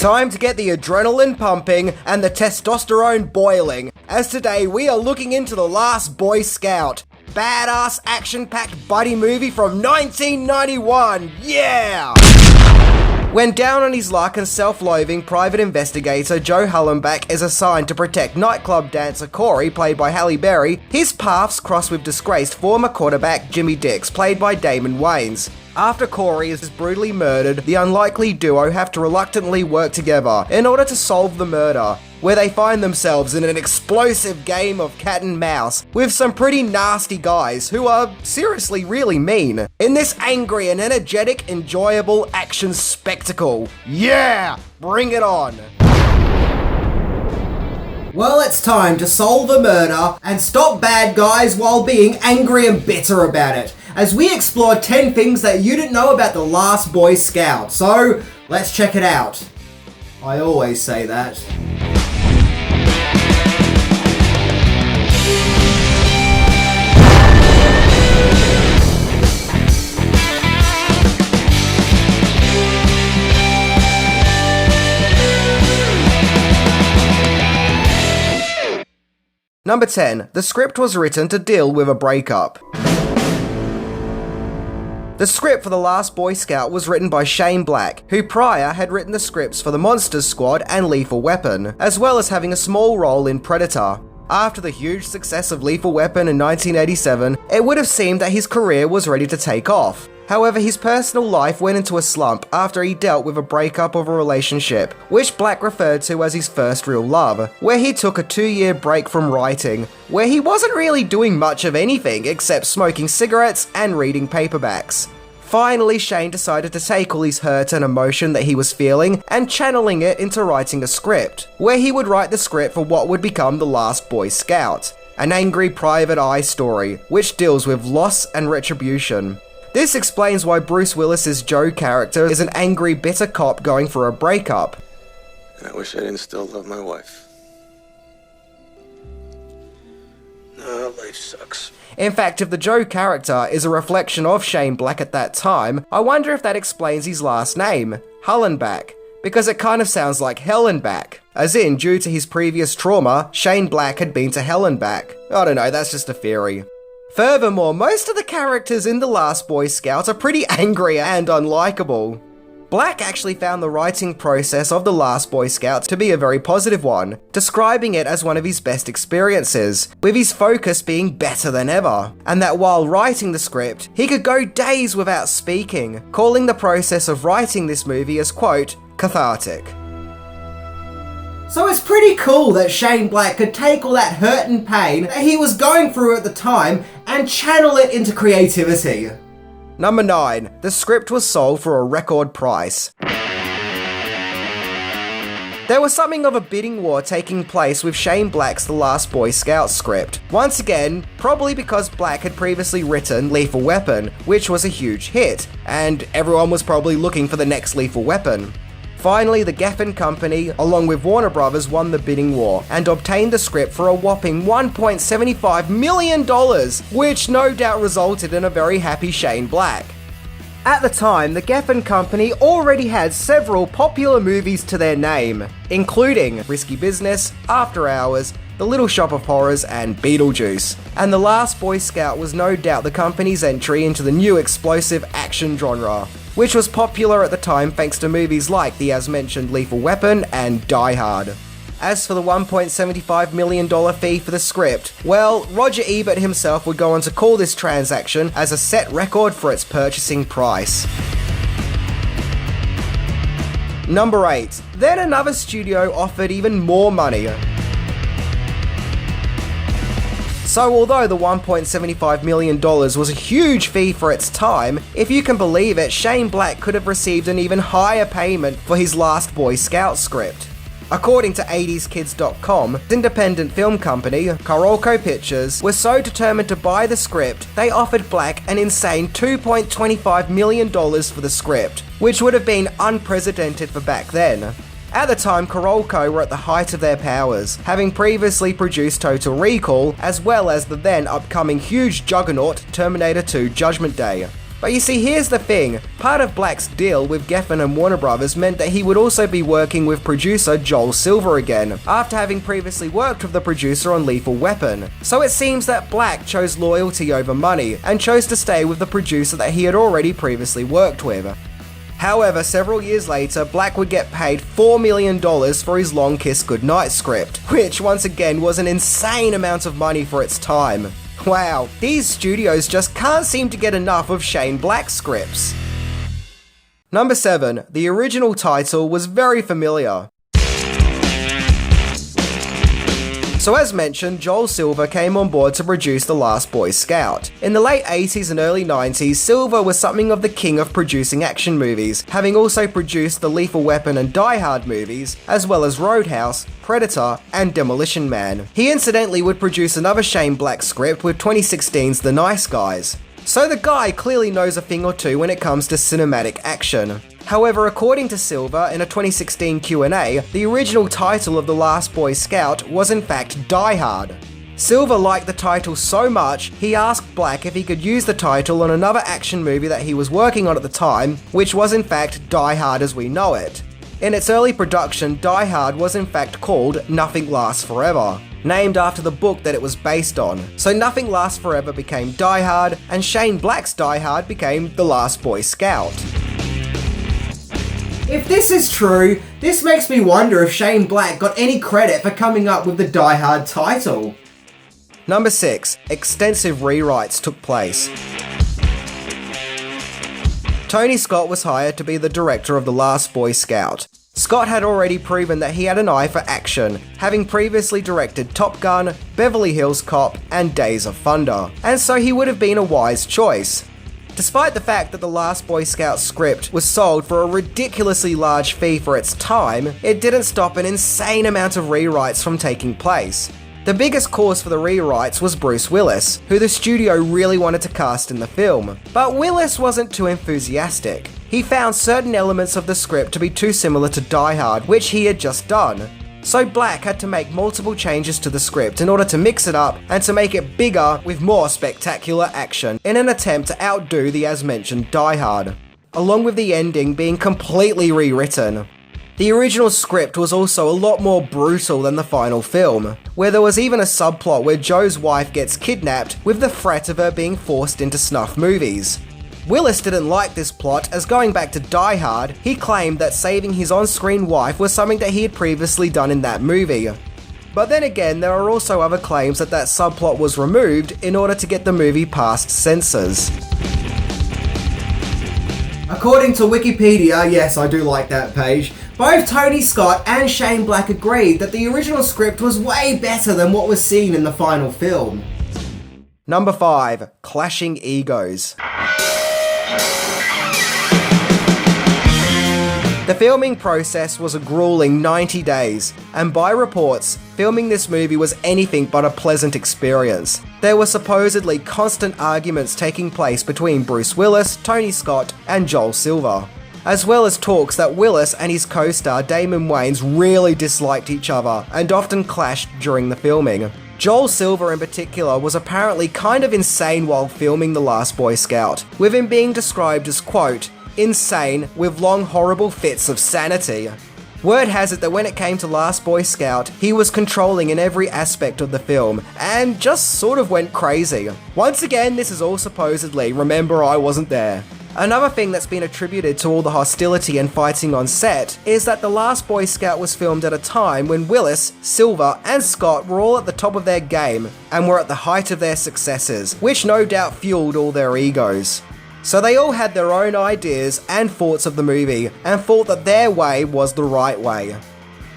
Time to get the adrenaline pumping and the testosterone boiling, as today we are looking into The Last Boy Scout. Badass action-packed buddy movie from 1991, yeah! When down on his luck and self-loathing, private investigator Joe Hallenbach is assigned to protect nightclub dancer Corey, played by Halle Berry, his paths cross with disgraced former quarterback Jimmy Dix, played by Damon Wayans. After Corey is brutally murdered, the unlikely duo have to reluctantly work together in order to solve the murder, where they find themselves in an explosive game of cat and mouse with some pretty nasty guys who are seriously really mean in this angry and energetic, enjoyable action spectacle. Yeah! Bring it on! Well, it's time to solve a murder and stop bad guys while being angry and bitter about it, as we explore 10 things that you didn't know about The Last Boy Scout. So, let's check it out. I always say that. Number 10. The script was written to deal with a breakup. The script for The Last Boy Scout was written by Shane Black, who prior had written the scripts for The Monsters Squad and Lethal Weapon, as well as having a small role in Predator. After the huge success of Lethal Weapon in 1987, it would have seemed that his career was ready to take off. However, his personal life went into a slump after he dealt with a breakup of a relationship, which Black referred to as his first real love, where he took a 2-year break from writing, where he wasn't really doing much of anything except smoking cigarettes and reading paperbacks. Finally, Shane decided to take all his hurt and emotion that he was feeling and channeling it into writing a script, where he would write the script for what would become The Last Boy Scout, an angry private eye story, which deals with loss and retribution. This explains why Bruce Willis's Joe character is an angry, bitter cop going for a breakup. And I wish I didn't still love my wife. No, life sucks. In fact, if the Joe character is a reflection of Shane Black at that time, I wonder if that explains his last name, Hallenbach, because it kind of sounds like Hellenbach, as in, due to his previous trauma, Shane Black had been to Hellenbach. I don't know, that's just a theory. Furthermore, most of the characters in The Last Boy Scout are pretty angry and unlikable. Black actually found the writing process of The Last Boy Scout to be a very positive one, describing it as one of his best experiences, with his focus being better than ever, and that while writing the script, he could go days without speaking, calling the process of writing this movie as, quote, cathartic. So it's pretty cool that Shane Black could take all that hurt and pain that he was going through at the time and channel it into creativity. Number 9. The script was sold for a record price. There was something of a bidding war taking place with Shane Black's The Last Boy Scout script. Once again, probably because Black had previously written Lethal Weapon, which was a huge hit, and everyone was probably looking for the next Lethal Weapon. Finally, the Geffen Company, along with Warner Brothers, won the bidding war and obtained the script for a whopping $1.75 million, which no doubt resulted in a very happy Shane Black. At the time, the Geffen Company already had several popular movies to their name, including Risky Business, After Hours, The Little Shop of Horrors, and Beetlejuice. And The Last Boy Scout was no doubt the company's entry into the new explosive action genre, which was popular at the time thanks to movies like the as-mentioned Lethal Weapon and Die Hard. As for the $1.75 million fee for the script, well, Roger Ebert himself would go on to call this transaction as a set record for its purchasing price. Number 8. Then another studio offered even more money. So although the $1.75 million was a huge fee for its time, if you can believe it, Shane Black could have received an even higher payment for his Last Boy Scout script. According to 80skids.com, independent film company, Carolco Pictures, was so determined to buy the script, they offered Black an insane $2.25 million for the script, which would have been unprecedented for back then. At the time, Carolco were at the height of their powers, having previously produced Total Recall, as well as the then upcoming huge juggernaut Terminator 2 Judgment Day. But you see, here's the thing, part of Black's deal with Geffen and Warner Brothers meant that he would also be working with producer Joel Silver again, after having previously worked with the producer on Lethal Weapon. So it seems that Black chose loyalty over money, and chose to stay with the producer that he had already previously worked with. However, several years later, Black would get paid $4 million for his Long Kiss Goodnight script, which once again was an insane amount of money for its time. Wow, these studios just can't seem to get enough of Shane Black's scripts. Number 7. The original title was very familiar. So as mentioned, Joel Silver came on board to produce The Last Boy Scout. In the late 80s and early 90s, Silver was something of the king of producing action movies, having also produced the Lethal Weapon and Die Hard movies, as well as Roadhouse, Predator, and Demolition Man. He incidentally would produce another Shane Black script with 2016's The Nice Guys. So the guy clearly knows a thing or two when it comes to cinematic action. However, according to Silver, in a 2016 Q&A, the original title of The Last Boy Scout was in fact Die Hard. Silver liked the title so much, he asked Black if he could use the title on another action movie that he was working on at the time, which was in fact Die Hard as we know it. In its early production, Die Hard was in fact called Nothing Lasts Forever, named after the book that it was based on. So Nothing Lasts Forever became Die Hard, and Shane Black's Die Hard became The Last Boy Scout. If this is true, this makes me wonder if Shane Black got any credit for coming up with the Die Hard title. Number 6. Extensive rewrites took place. Tony Scott was hired to be the director of The Last Boy Scout. Scott had already proven that he had an eye for action, having previously directed Top Gun, Beverly Hills Cop, and Days of Thunder, and so he would have been a wise choice. Despite the fact that The Last Boy Scout script was sold for a ridiculously large fee for its time, it didn't stop an insane amount of rewrites from taking place. The biggest cause for the rewrites was Bruce Willis, who the studio really wanted to cast in the film. But Willis wasn't too enthusiastic. He found certain elements of the script to be too similar to Die Hard, which he had just done. So Black had to make multiple changes to the script in order to mix it up and to make it bigger with more spectacular action in an attempt to outdo the as mentioned Die Hard, along with the ending being completely rewritten. The original script was also a lot more brutal than the final film, where there was even a subplot where Joe's wife gets kidnapped with the threat of her being forced into snuff movies. Willis didn't like this plot, as going back to Die Hard, he claimed that saving his on-screen wife was something that he had previously done in that movie. But then again, there are also other claims that that subplot was removed in order to get the movie past censors. According to Wikipedia, yes, I do like that page, both Tony Scott and Shane Black agreed that the original script was way better than what was seen in the final film. Number 5. Clashing egos. The filming process was a grueling 90 days, and by reports, filming this movie was anything but a pleasant experience. There were supposedly constant arguments taking place between Bruce Willis, Tony Scott, and Joel Silver, as well as talks that Willis and his co-star Damon Wayans really disliked each other and often clashed during the filming. Joel Silver in particular was apparently kind of insane while filming The Last Boy Scout, with him being described as, quote, insane with long horrible fits of sanity. Word has it that when it came to Last Boy Scout, he was controlling in every aspect of the film, and just sort of went crazy. Once again, this is all supposedly, remember I wasn't there. Another thing that's been attributed to all the hostility and fighting on set is that The Last Boy Scout was filmed at a time when Willis, Silver, and Scott were all at the top of their game and were at the height of their successes, which no doubt fueled all their egos. So they all had their own ideas and thoughts of the movie and thought that their way was the right way.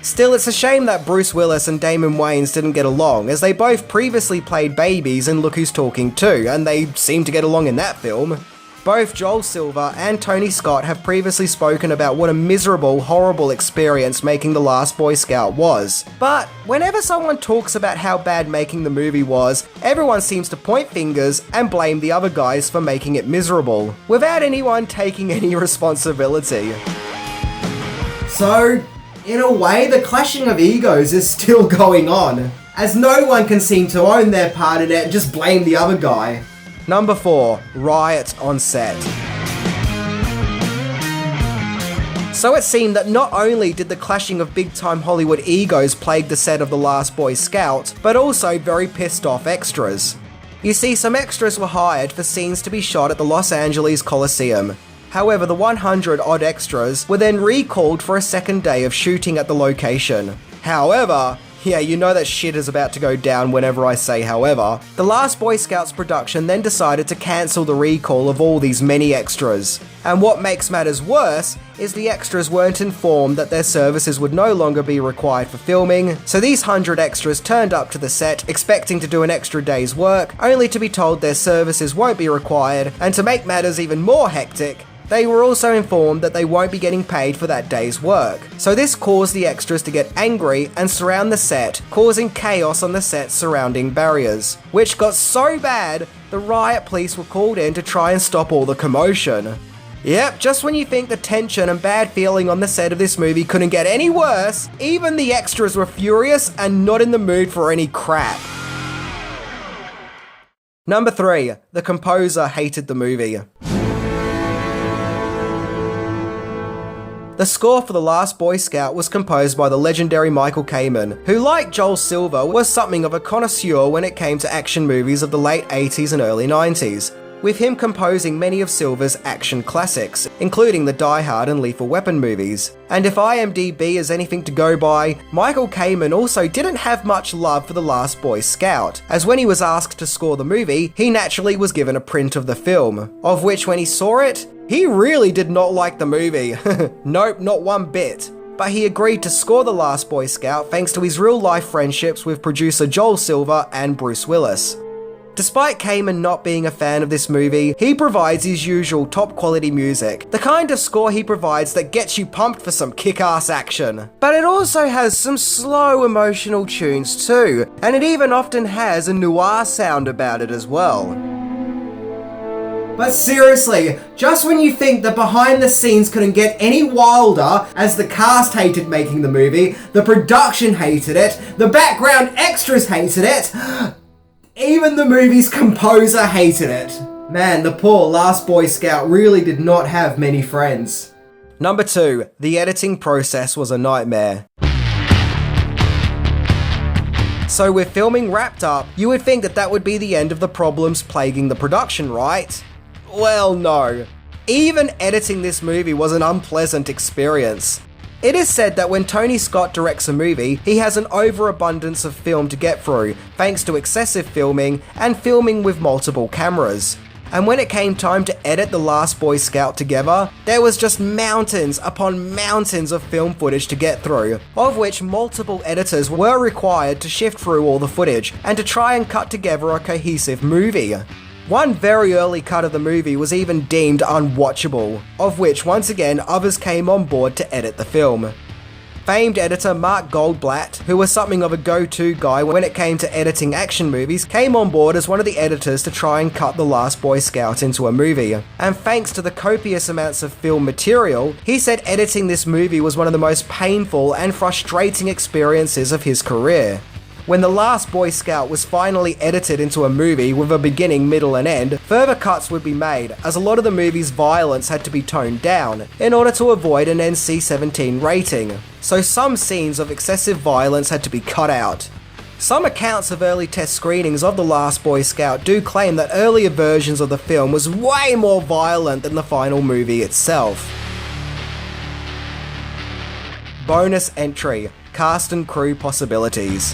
Still, it's a shame that Bruce Willis and Damon Wayans didn't get along, as they both previously played babies in Look Who's Talking 2, and they seemed to get along in that film. Both Joel Silver and Tony Scott have previously spoken about what a miserable, horrible experience making The Last Boy Scout was. But whenever someone talks about how bad making the movie was, everyone seems to point fingers and blame the other guys for making it miserable, without anyone taking any responsibility. So, in a way, the clashing of egos is still going on, as no one can seem to own their part in it and just blame the other guy. Number 4. Riot on set. So it seemed that not only did the clashing of big-time Hollywood egos plague the set of The Last Boy Scout, but also very pissed off extras. You see, some extras were hired for scenes to be shot at the Los Angeles Coliseum. However, the 100 odd extras were then recalled for a second day of shooting at the location. However, yeah, you know that shit is about to go down whenever I say however. The Last Boy Scouts production then decided to cancel the recall of all these many extras. And what makes matters worse is the extras weren't informed that their services would no longer be required for filming, so these 100 extras turned up to the set expecting to do an extra day's work, only to be told their services won't be required, and to make matters even more hectic, they were also informed that they won't be getting paid for that day's work. So this caused the extras to get angry and surround the set, causing chaos on the set's surrounding barriers, which got so bad, the riot police were called in to try and stop all the commotion. Yep, just when you think the tension and bad feeling on the set of this movie couldn't get any worse, even the extras were furious and not in the mood for any crap. Number 3. The composer hated the movie. The score for The Last Boy Scout was composed by the legendary Michael Kamen, who, like Joel Silver, was something of a connoisseur when it came to action movies of the late 80s and early 90s, with him composing many of Silver's action classics, including the Die Hard and Lethal Weapon movies. And if IMDb is anything to go by, Michael Kamen also didn't have much love for The Last Boy Scout, as when he was asked to score the movie, he naturally was given a print of the film, of which when he saw it, he really did not like the movie. Nope, not one bit. But he agreed to score The Last Boy Scout thanks to his real-life friendships with producer Joel Silver and Bruce Willis. Despite Kamen not being a fan of this movie, he provides his usual top-quality music, the kind of score he provides that gets you pumped for some kick-ass action. But it also has some slow, emotional tunes too, and it even often has a noir sound about it as well. But seriously, just when you think that behind the scenes couldn't get any wilder, as the cast hated making the movie, the production hated it, the background extras hated it, even the movie's composer hated it. Man, the poor Last Boy Scout really did not have many friends. Number 2. The editing process was a nightmare. So with filming wrapped up, you would think that that would be the end of the problems plaguing the production, right? Well, no. Even editing this movie was an unpleasant experience. It is said that when Tony Scott directs a movie, he has an overabundance of film to get through, thanks to excessive filming and filming with multiple cameras. And when it came time to edit The Last Boy Scout together, there was just mountains upon mountains of film footage to get through, of which multiple editors were required to shift through all the footage and to try and cut together a cohesive movie. One very early cut of the movie was even deemed unwatchable, of which once again others came on board to edit the film. Famed editor Mark Goldblatt, who was something of a go-to guy when it came to editing action movies, came on board as one of the editors to try and cut The Last Boy Scout into a movie. And thanks to the copious amounts of film material, he said editing this movie was one of the most painful and frustrating experiences of his career. When The Last Boy Scout was finally edited into a movie with a beginning, middle and end, further cuts would be made, as a lot of the movie's violence had to be toned down, in order to avoid an NC-17 rating. So some scenes of excessive violence had to be cut out. Some accounts of early test screenings of The Last Boy Scout do claim that earlier versions of the film was way more violent than the final movie itself. Bonus entry: cast and crew possibilities.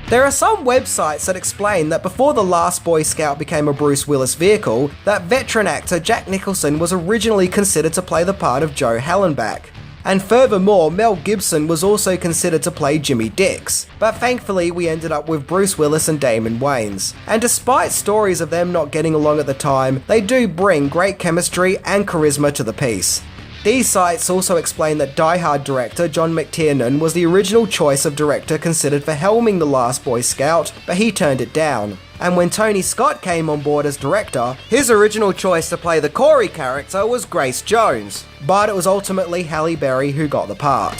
There are some websites that explain that before The Last Boy Scout became a Bruce Willis vehicle, that veteran actor Jack Nicholson was originally considered to play the part of Joe Hallenbeck. And furthermore, Mel Gibson was also considered to play Jimmy Dix. But thankfully, we ended up with Bruce Willis and Damon Wayans. And despite stories of them not getting along at the time, they do bring great chemistry and charisma to the piece. These sites also explain that Die Hard director John McTiernan was the original choice of director considered for helming The Last Boy Scout, but he turned it down. And when Tony Scott came on board as director, his original choice to play the Corey character was Grace Jones, but it was ultimately Halle Berry who got the part.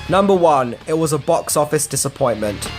Number 1, it was a box office disappointment.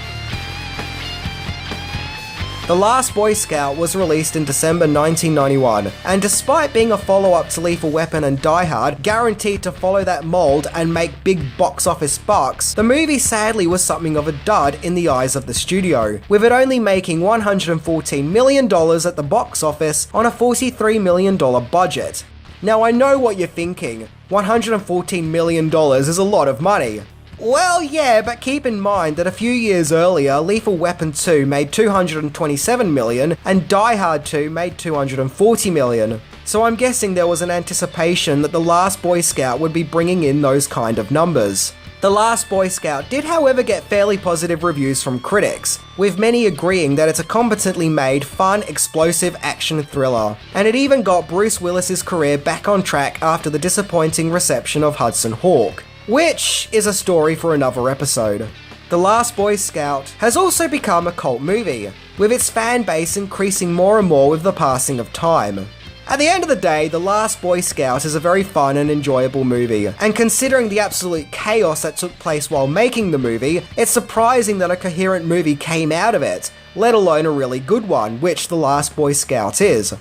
The Last Boy Scout was released in December 1991, and despite being a follow-up to Lethal Weapon and Die Hard, guaranteed to follow that mold and make big box office bucks, the movie sadly was something of a dud in the eyes of the studio, with it only making $114 million at the box office on a $43 million budget. Now I know what you're thinking, $114 million is a lot of money. Well, yeah, but keep in mind that a few years earlier, Lethal Weapon 2 made $227 million, and Die Hard 2 made $240 million. So I'm guessing there was an anticipation that The Last Boy Scout would be bringing in those kind of numbers. The Last Boy Scout did however get fairly positive reviews from critics, with many agreeing that it's a competently made, fun, explosive action thriller. And it even got Bruce Willis's career back on track after the disappointing reception of Hudson Hawk, which is a story for another episode. The Last Boy Scout has also become a cult movie, with its fan base increasing more and more with the passing of time. At the end of the day, The Last Boy Scout is a very fun and enjoyable movie, and considering the absolute chaos that took place while making the movie, it's surprising that a coherent movie came out of it, let alone a really good one, which The Last Boy Scout is.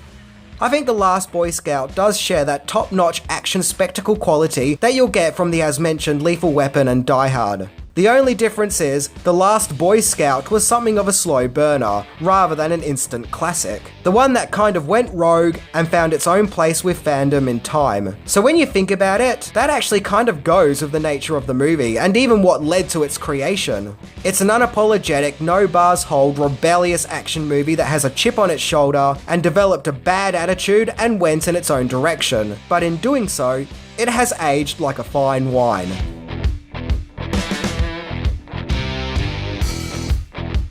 I think The Last Boy Scout does share that top-notch action spectacle quality that you'll get from the as-mentioned Lethal Weapon and Die Hard. The only difference is, The Last Boy Scout was something of a slow burner, rather than an instant classic. The one that kind of went rogue and found its own place with fandom in time. So when you think about it, that actually kind of goes with the nature of the movie, and even what led to its creation. It's an unapologetic, no bars hold, rebellious action movie that has a chip on its shoulder, and developed a bad attitude and went in its own direction. But in doing so, it has aged like a fine wine.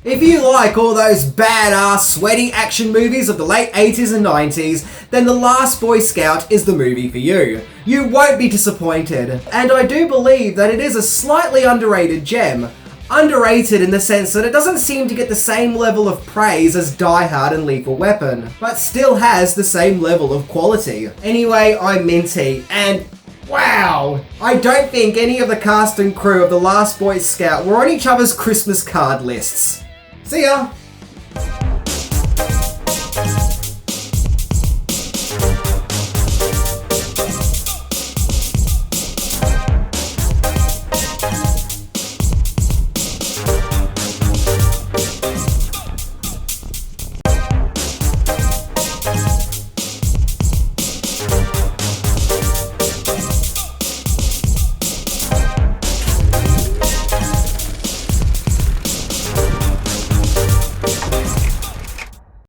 If you like all those badass, sweaty action movies of the late 80s and 90s, then The Last Boy Scout is the movie for you. You won't be disappointed, and I do believe that it is a slightly underrated gem. Underrated in the sense that it doesn't seem to get the same level of praise as Die Hard and Lethal Weapon, but still has the same level of quality. Anyway, I'm Minty, and wow! I don't think any of the cast and crew of The Last Boy Scout were on each other's Christmas card lists. See ya!